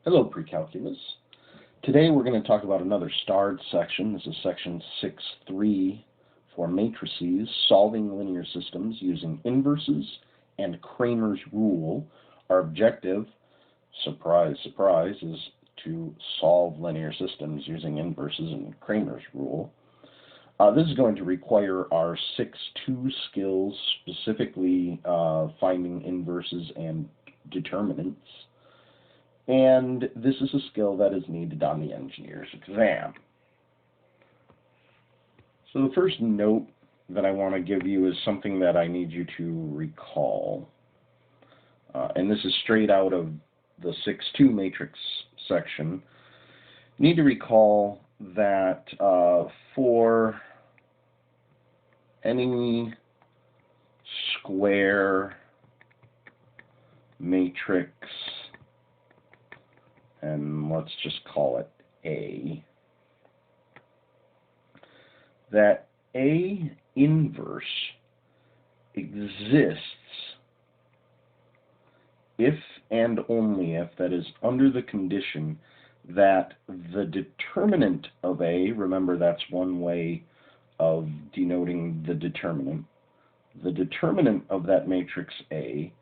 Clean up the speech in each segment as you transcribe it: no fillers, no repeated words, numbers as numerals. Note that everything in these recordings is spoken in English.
Hello, Pre-Calculus. Today we're going to talk about another starred section. This is section 6.3 for matrices, solving linear systems using inverses and Cramer's rule. Our objective, surprise, surprise, is to solve linear systems using inverses and Cramer's rule. This is going to require our 6.2 skills, specifically finding inverses and determinants. And this is a skill that is needed on the engineer's exam. So the first note that I want to give you is something that I need you to recall. And this is straight out of the 6.2 matrix section. You need to recall that for any square matrix, and let's just call it A, that A inverse exists if and only if, that is, under the condition that the determinant of A, remember that's one way of denoting the determinant of that matrix A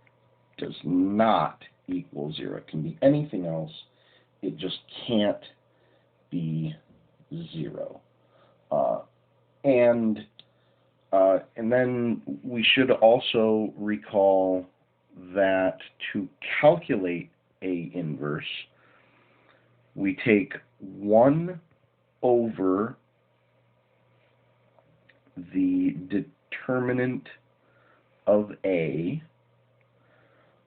does not equal 0. It can be anything else. It just can't be 0. And then we should also recall that to calculate A inverse, we take 1 over the determinant of A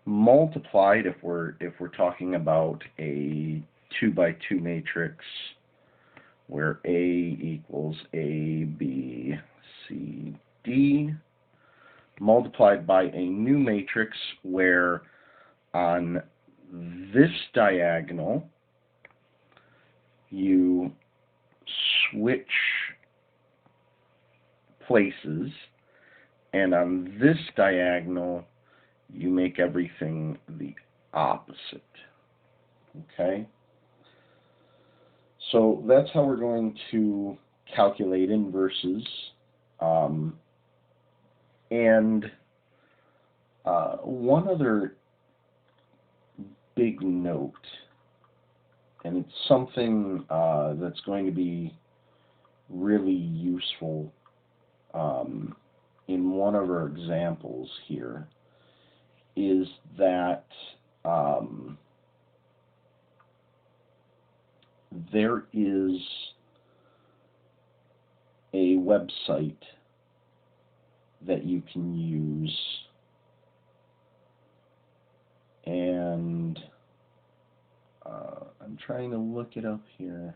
multiplied, if we're talking about a 2x2 matrix where A equals A, B, C, D, multiplied by a new matrix where on this diagonal you switch places, and on this diagonal you make everything the opposite. Okay? So that's how we're going to calculate inverses. One other big note, and it's something that's going to be really useful in one of our examples here, is that there is a website that you can use, and I'm trying to look it up here.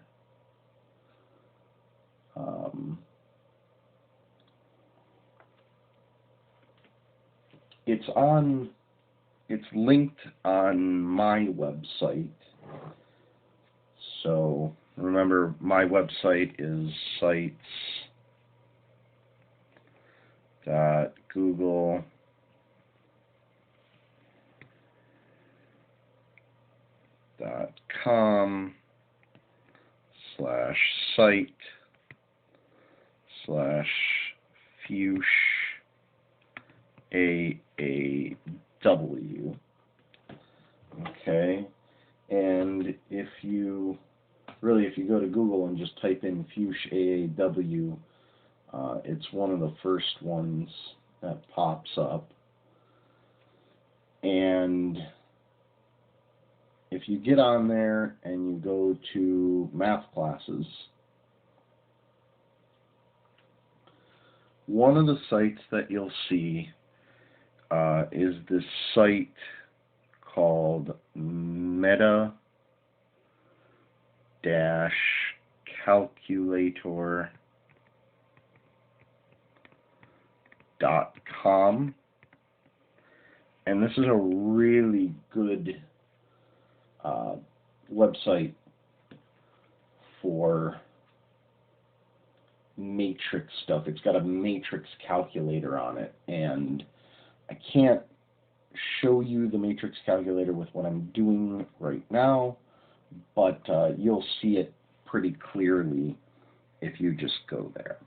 It's linked on my website. So remember, my website is sites.google.com/site/fuchs-AAW. Okay, and if you go to Google and just type in fuchs-AAW, it's one of the first ones that pops up. And if you get on there and you go to math classes, one of the sites that you'll see is this site called meta-calculator.com, and this is a really good website for matrix stuff. It's got a matrix calculator on it, and I can't show you the matrix calculator with what I'm doing right now, but you'll see it pretty clearly if you just go there.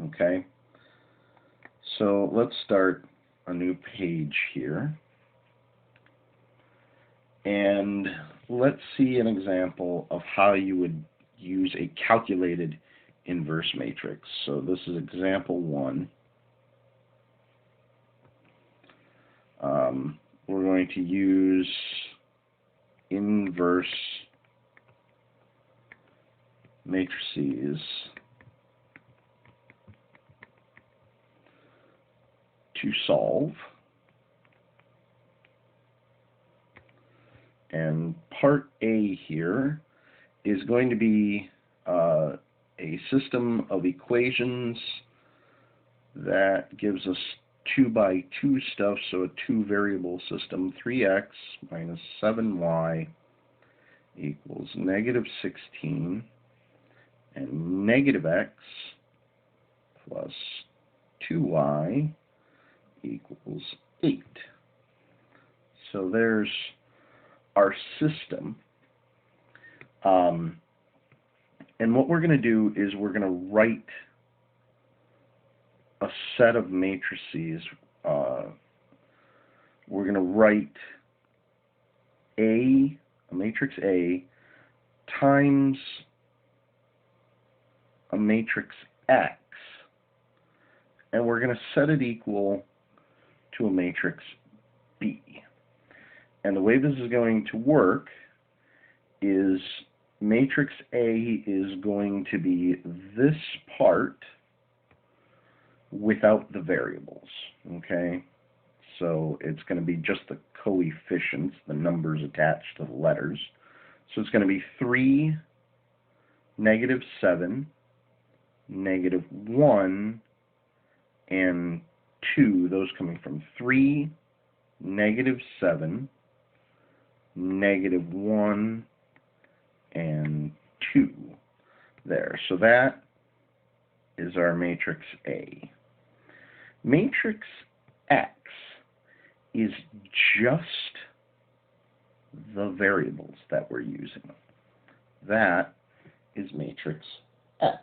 Okay? So let's start a new page here. And let's see an example of how you would use a calculated inverse matrix. So this is example 1. We're going to use inverse matrices to solve. And part A here is going to be a system of equations that gives us 2 by 2 stuff, so a 2-variable system. 3x minus 7y equals negative 16, and negative x plus 2y equals 8. So there's our system. And what we're going to do is we're going to write a set of matrices. We're going to write a matrix A times a matrix X, and we're going to set it equal to a matrix B. And the way this is going to work is matrix A is going to be this part without the variables, okay? So it's going to be just the coefficients, the numbers attached to the letters. So it's going to be 3, negative 7, negative 1, and 2, those coming from 3, negative 7, negative 1, and 2 there. So that is our matrix A. Matrix X is just the variables that we're using. That is matrix X.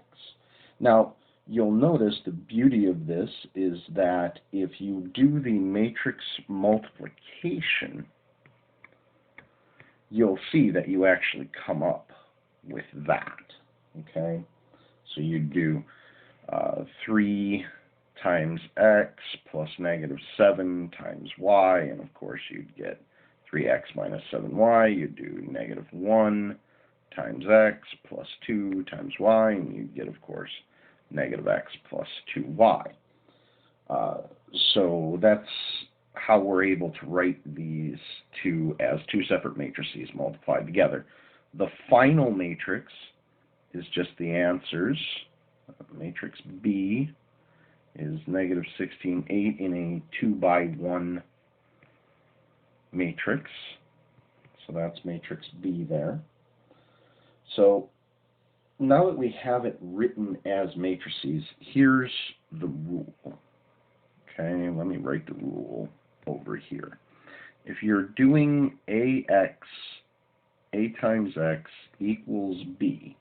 Now, you'll notice the beauty of this is that if you do the matrix multiplication, you'll see that you actually come up with that. Okay? So you do 3 times x plus negative 7 times y, and of course you'd get 3x minus 7y. You do negative 1 times x plus 2 times y, and you get, of course, negative x plus 2y. So that's how we're able to write these two as 2 separate matrices multiplied together. The final matrix is just the answers. Matrix B is negative 16, 8 in a 2 by 1 matrix. So that's matrix B there. So now that we have it written as matrices, here's the rule. Okay, let me write the rule over here. If you're doing A times x equals B,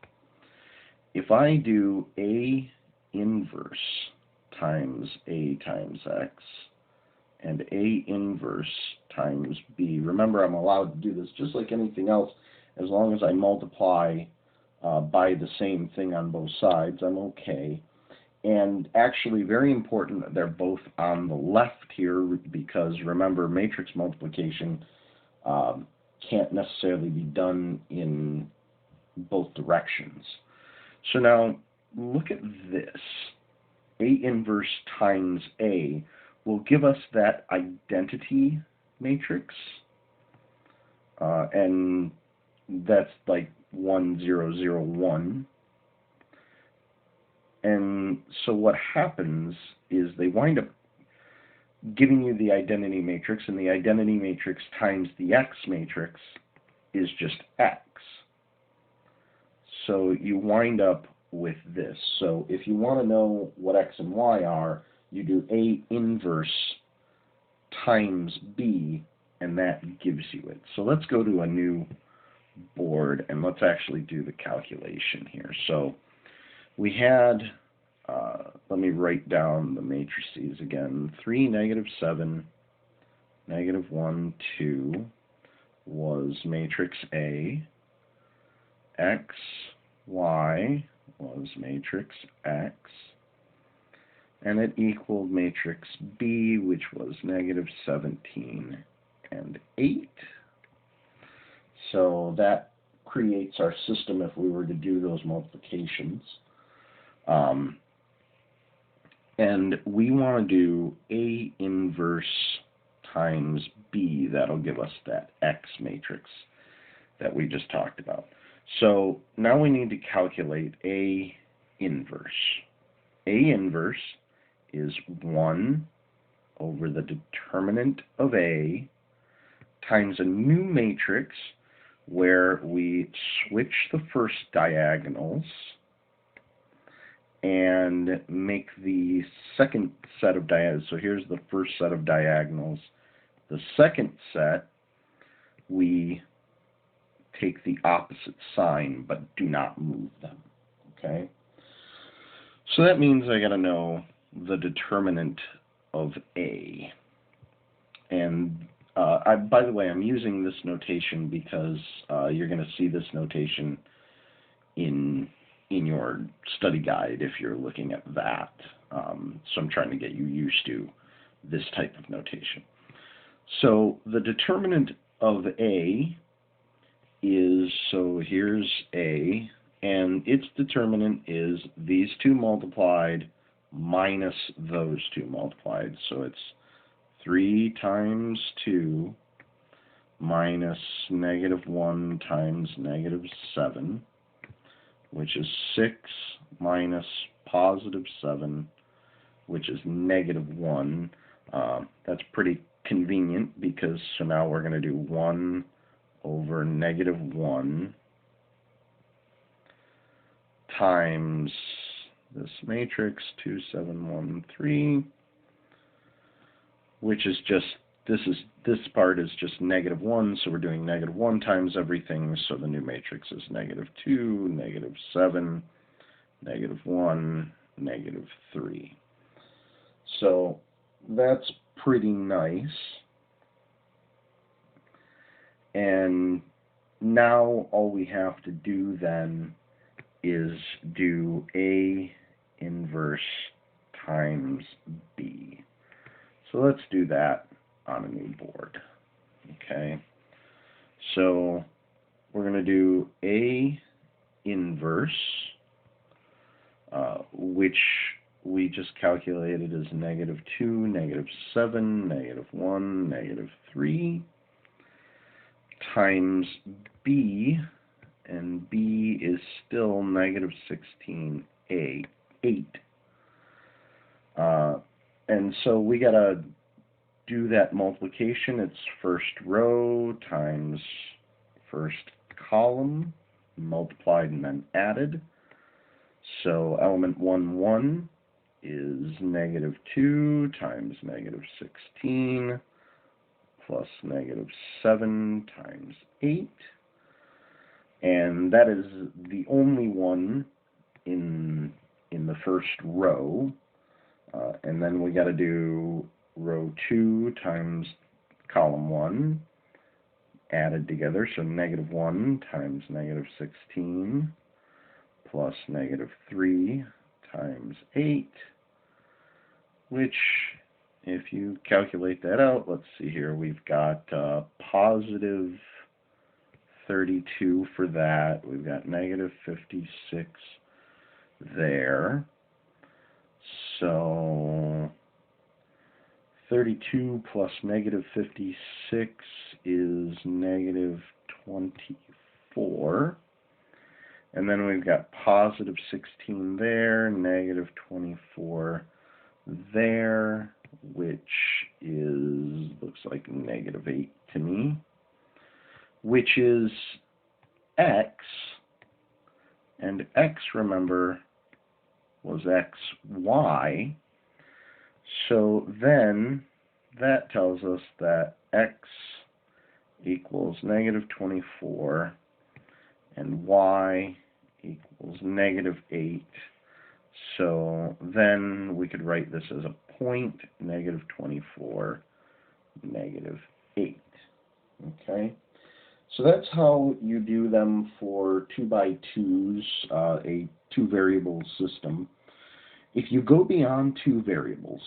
if I do A inverse times A times x and A inverse times B, remember I'm allowed to do this just like anything else as long as I multiply by the same thing on both sides, I'm okay. And actually, very important that they're both on the left here, because remember, matrix multiplication can't necessarily be done in both directions. So now, look at this. A inverse times A will give us that identity matrix, and that's like 1, 0, 0, 1. And so what happens is they wind up giving you the identity matrix, and the identity matrix times the x matrix is just x. So you wind up with this. So if you want to know what x and y are, you do A inverse times B, and that gives you it. So let's go to a new board. board, and let's actually do the calculation here. So we had, let me write down the matrices again. 3, -7, -1, 2 was matrix A. X, Y was matrix X. And it equaled matrix B, which was -17 and 8. So that creates our system if we were to do those multiplications. And we want to do A inverse times B. That'll give us that X matrix that we just talked about. So now we need to calculate A inverse. A inverse is 1 over the determinant of A times a new matrix where we switch the first diagonals and make the second set of diagonals. So here's the first set of diagonals. The second set, we take the opposite sign but do not move them. Okay? So that means I got to know the determinant of A. And by the way, I'm using this notation because you're going to see this notation in your study guide if you're looking at that. So I'm trying to get you used to this type of notation. So the determinant of A is, so here's A, and its determinant is these two multiplied minus those two multiplied. So it's 3 times 2 minus -1 times -7, which is 6 minus +7, which is -1. That's pretty convenient because so now we're going to do 1 over -1 times this matrix 2, 7, 1, 3, which is just, this part is just -1, so we're doing -1 times everything, so the new matrix is -2, -7, -1, -3. So that's pretty nice. And now all we have to do then is do A inverse times B. So let's do that on a new board. Okay, so we're going to do A inverse, which we just calculated as -2, -7, -1, -3, times B, and B is still -16, 8. And so we got to do that multiplication. It's first row times first column, multiplied and then added. So element 1, 1 is -2 times -16 plus -7 times 8. And that is the only one in the first row. And then we got to do row 2 times column 1 added together, so -1 times -16 plus -3 times 8, which, if you calculate that out, let's see here, we've got positive 32 for that. We've got -56 there. So 32 plus -56 is -24. And then we've got positive 16 there, -24 there, which is, looks like -8 to me, which is x, and x, remember, was xy. So then that tells us that x equals -24 and y equals -8. So then we could write this as a point, -24, -8. Okay? So that's how you do them for 2x2s, a two-variable system. If you go beyond two variables,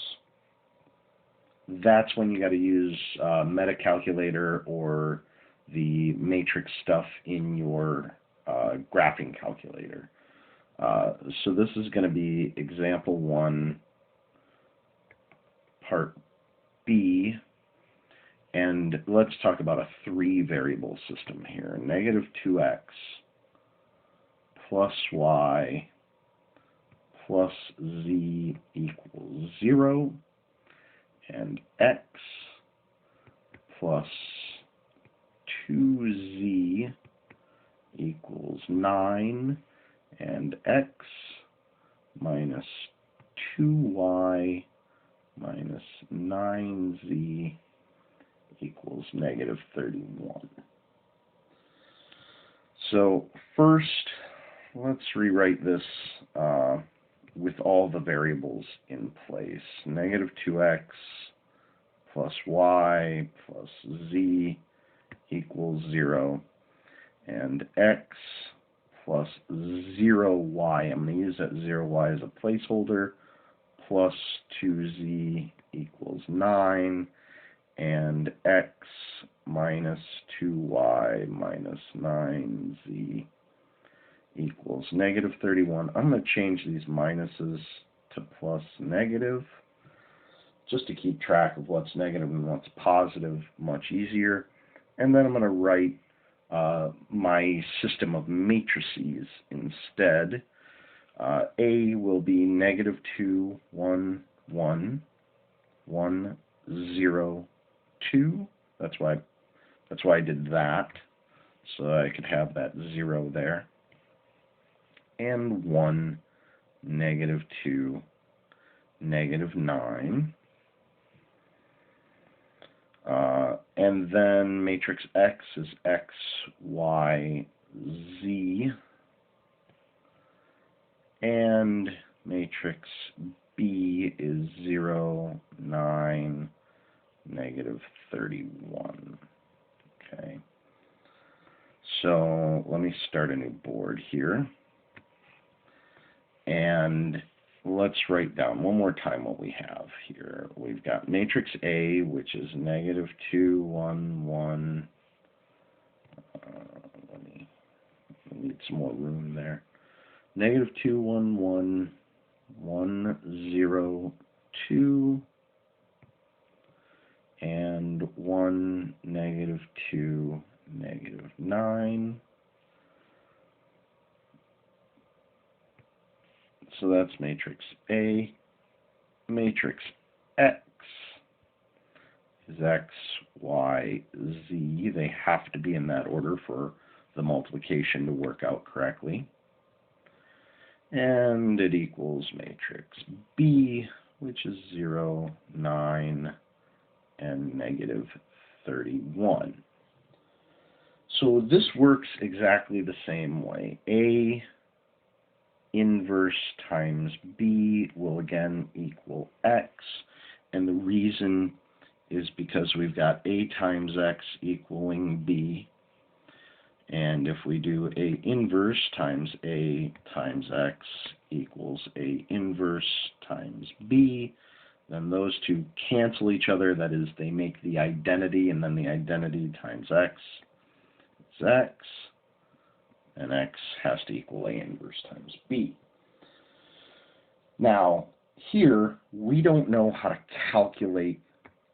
that's when you got to use meta calculator or the matrix stuff in your graphing calculator. So this is going to be example 1, part B, and let's talk about a three-variable system here. -2x plus y plus z equals 0, and x plus 2z equals 9, and x minus 2y minus 9z equals -31. So first, let's rewrite this with all the variables in place. -2x plus y plus z equals 0, and x plus 0y, I'm going to use that 0y as a placeholder, plus 2z equals 9, and x minus 2y minus 9z equals -31. I'm going to change these minuses to plus negative, just to keep track of what's negative and what's positive much easier. And then I'm going to write my system of matrices instead. A will be -2, 1, 1, 1, 0, 2. That's why I did that, so I could have that 0 there. And 1, -2, -9. And then matrix X is X, Y, Z. And matrix B is 0, 9, -31. Okay. So let me start a new board here. And let's write down one more time what we have here. We've got matrix A, which is -2, 1, 1. I need some more room there. -2, 1, 1, 1, 0, 2, and 1, -2, -9. So that's matrix A. Matrix X is X, Y, Z. They have to be in that order for the multiplication to work out correctly. And it equals matrix B, which is 0, 9, and -31. So this works exactly the same way. A inverse times B will again equal X, and the reason is because we've got A times X equaling B, and if we do A inverse times A times X equals A inverse times B, then those two cancel each other. That is, they make the identity, and then the identity times X is X, and X has to equal A inverse times B. Now, here, we don't know how to calculate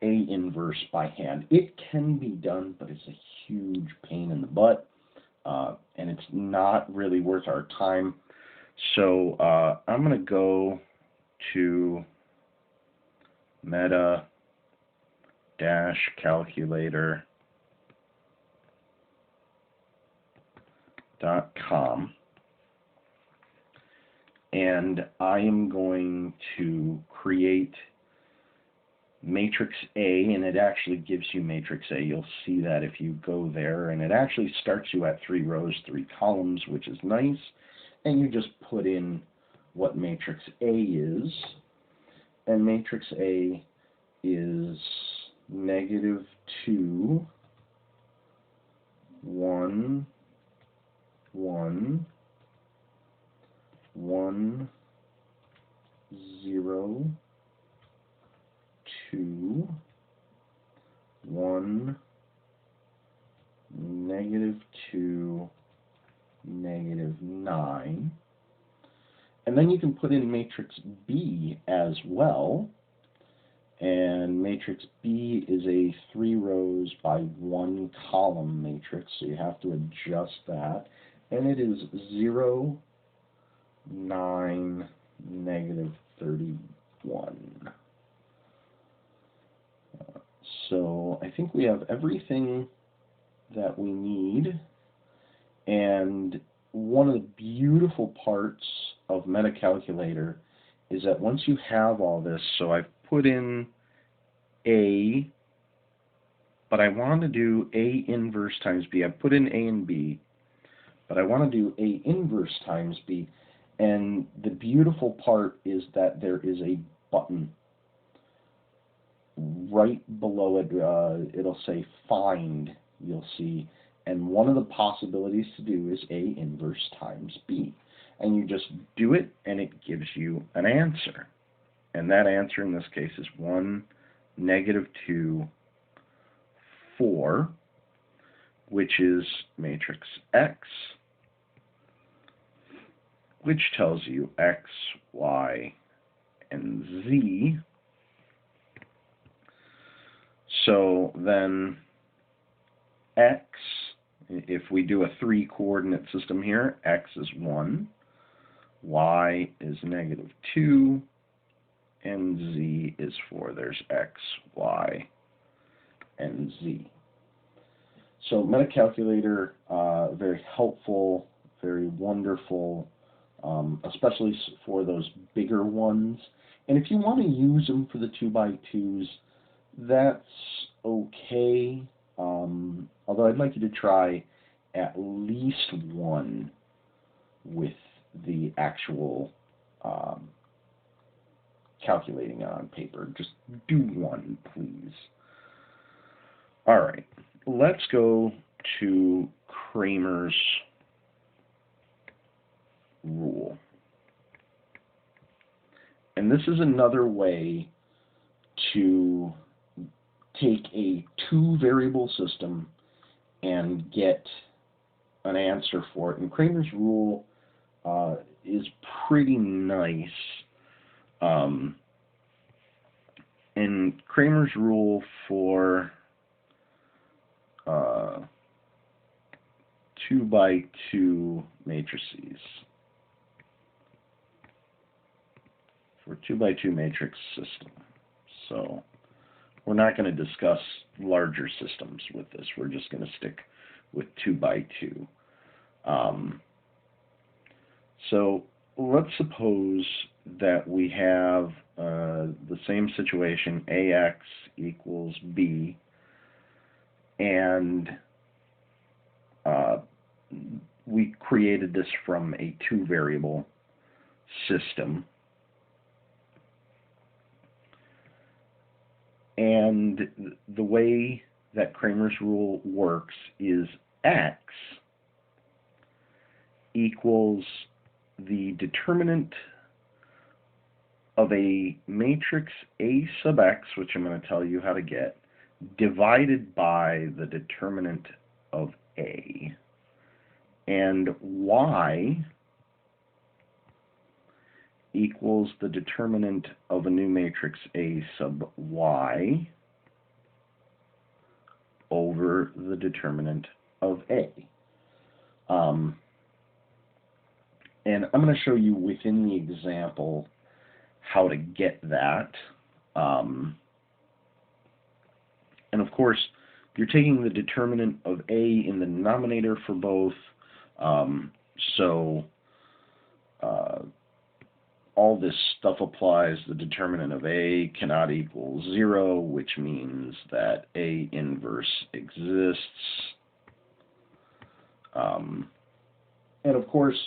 A inverse by hand. It can be done, but it's a huge pain in the butt, and it's not really worth our time. So I'm going to go to meta-calculator.com, and I am going to create matrix A, and it actually gives you matrix A. You'll see that if you go there, and it actually starts you at 3 rows, 3 columns, which is nice, and you just put in what matrix A is, and matrix A is -2, 1, 1, 1, 0, 2, 1, -2, -9. And then you can put in matrix B as well. And matrix B is a 3 rows by 1 column matrix, so you have to adjust that. And it is 0, 9, -31. So I think we have everything that we need. And one of the beautiful parts of MetaCalculator is that once you have all this, so I've put in A, but I want to do A inverse times B. I put in A and B, but I want to do A inverse times B. And the beautiful part is that there is a button right below it. It'll say find, you'll see. And one of the possibilities to do is A inverse times B. And you just do it, and it gives you an answer. And that answer in this case is 1, -2, 4, which is matrix X, which tells you X, Y, and Z. So then X, if we do a 3-coordinate system here, X is 1, Y is -2, and Z is 4. There's X, Y, and Z. So MetaCalculator, very helpful, very wonderful, especially for those bigger ones. And if you want to use them for the 2x2s, that's okay. Although I'd like you to try at least one with the actual calculating on paper. Just do one, please. All right, let's go to Cramer's rule. And this is another way to take a 2-variable system and get an answer for it. And Cramer's rule is pretty nice. And Cramer's rule for 2x2 matrices. For 2x2 matrix system. So we're not going to discuss larger systems with this. We're just going to stick with 2x2. So let's suppose that we have the same situation, AX equals B, and we created this from a 2-variable system. And the way that Cramer's rule works is X equals the determinant of a matrix A sub X, which I'm going to tell you how to get, divided by the determinant of A. And Y equals the determinant of a new matrix A sub Y over the determinant of A. And I'm going to show you within the example how to get that. And of course, you're taking the determinant of A in the denominator for both. So all this stuff applies. The determinant of A cannot equal 0, which means that A inverse exists. And of course,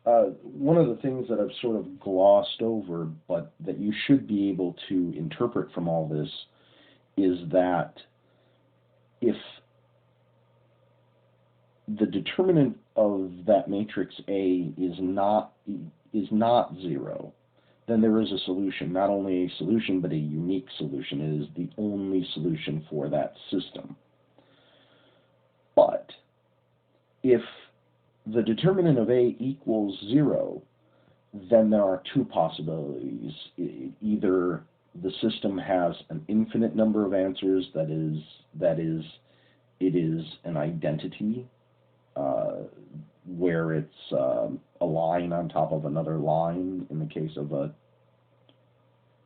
one of the things that I've sort of glossed over, but that you should be able to interpret from all this, is that if the determinant of that matrix A is not 0, then there is a solution. Not only a solution, but a unique solution. It is the only solution for that system. But if the determinant of A equals 0, then there are two possibilities. Either the system has an infinite number of answers, that is, it is an identity, where it's a line on top of another line in the case of a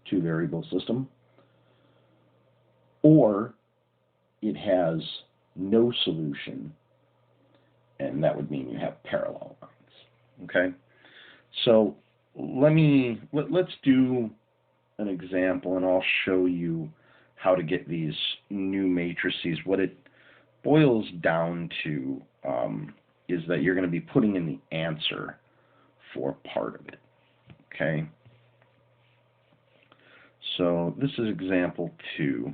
two-variable system, or it has no solution, and that would mean you have parallel lines. Okay, so let's do an example, and I'll show you how to get these new matrices. What it boils down to is that you're going to be putting in the answer for part of it. Okay, so this is example 2,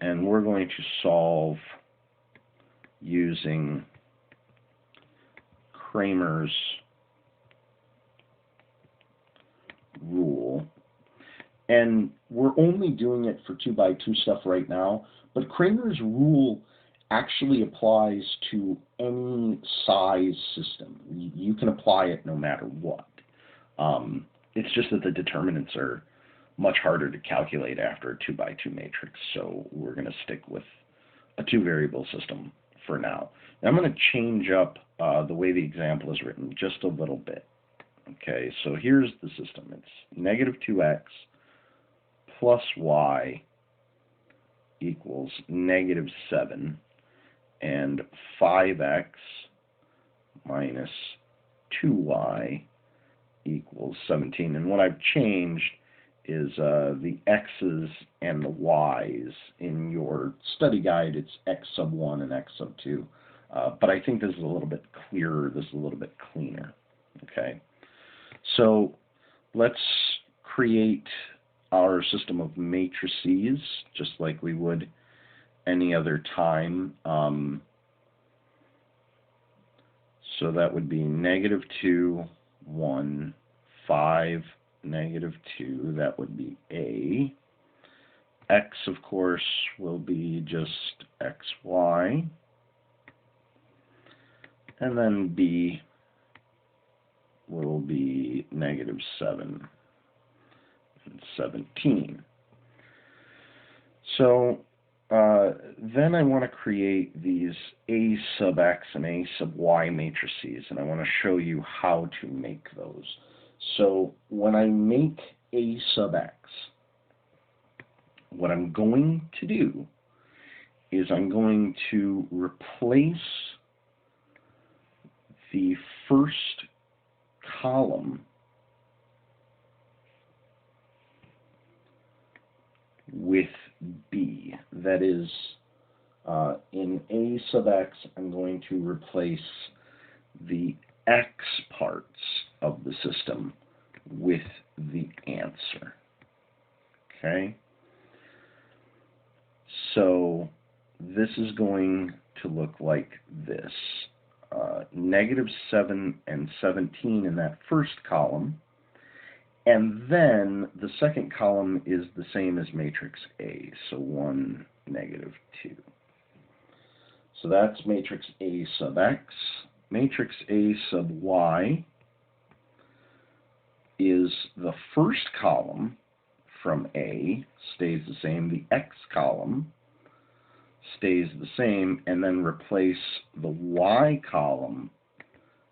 and we're going to solve using Cramer's rule. And we're only doing it for 2x2 stuff right now, but Cramer's rule actually applies to any size system. You can apply it no matter what. It's just that the determinants are much harder to calculate after a 2x2 matrix, so we're going to stick with a two-variable system for now. Now I'm going to change up the way the example is written just a little bit. Okay, so here's the system. It's negative 2x plus y equals negative 7, and 5x minus 2y equals 17. And what I've changed is the x's and the y's. In your study guide, it's x sub 1 and x sub 2. But I think this is a little bit clearer, this is a little bit cleaner. Okay, so let's create our system of matrices just like we would any other time. So that would be negative 2, 1, 5, negative 2. That would be A. X, of course, will be just xy. And then B will be negative 7 and 17. So then I want to create these A sub x and A sub y matrices, and I want to show you how to make those. So when I make A sub x, what I'm going to do is I'm going to replace the first column with B. That is, in A sub x, I'm going to replace the x parts of the system with the answer. Okay? So this is going to look like this. Negative 7 and 17 in that first column, and then the second column is the same as matrix A, so 1, negative 2. So that's matrix A sub x. Matrix A sub y is the first column from A, stays the same, the x column stays the same, and then replace the y column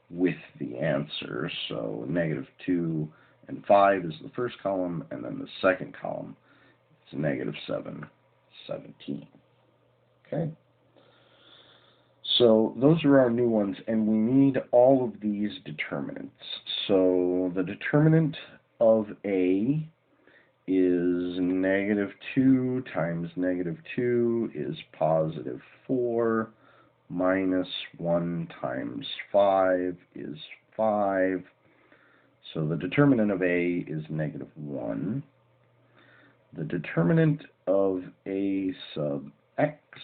with the answer. So negative 2 and 5 is the first column, and then the second column is negative 7, 17. Okay? So those are our new ones, and we need all of these determinants. So the determinant of A is -2 times -2 is +4, minus 1 times 5 is 5. So the determinant of A is -1. The determinant of A sub x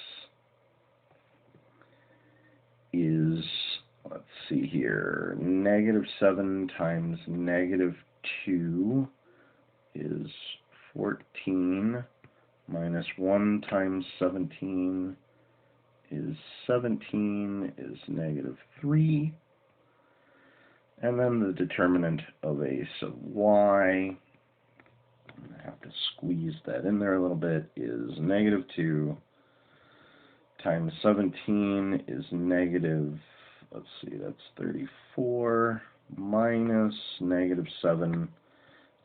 is, let's see here, -7 times -2 is 14, minus 1 times 17 is 17, is -3. And then the determinant of A sub y, I have to squeeze that in there a little bit, is -2 times 17 is let's see, that's 34, minus -7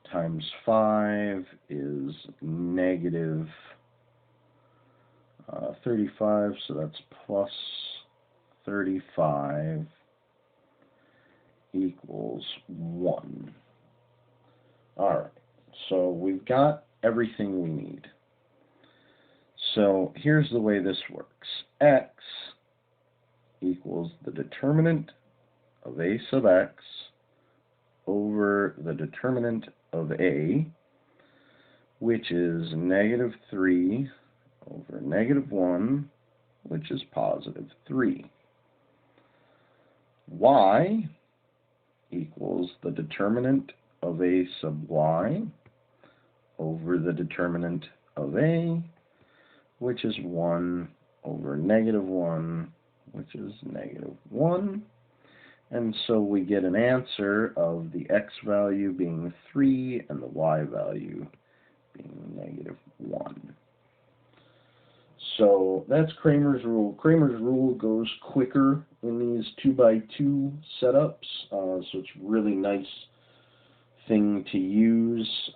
times 5 is -35, so that's plus 35 equals 1. Alright, so we've got everything we need. So here's the way this works. X equals the determinant of A sub x over the determinant of A, which is -3 over -1, which is +3. Y equals the determinant of A sub y over the determinant of A, which is 1 over -1, which is -1. And so we get an answer of the x value being 3 and the y value being -1. So that's Cramer's rule. Cramer's rule goes quicker in these 2x2 setups, so it's really nice thing to use.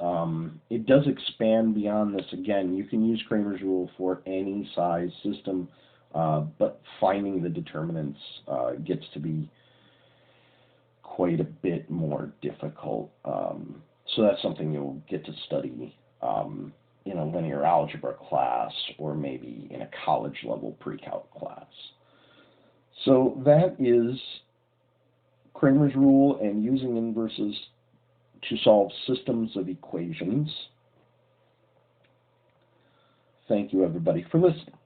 It does expand beyond this. Again, you can use Cramer's rule for any size system, but finding the determinants gets to be quite a bit more difficult. So that's something you'll get to study in a linear algebra class, or maybe in a college level pre-calc class. So that is Cramer's rule and using inverses to solve systems of equations. Thank you, everybody, for listening.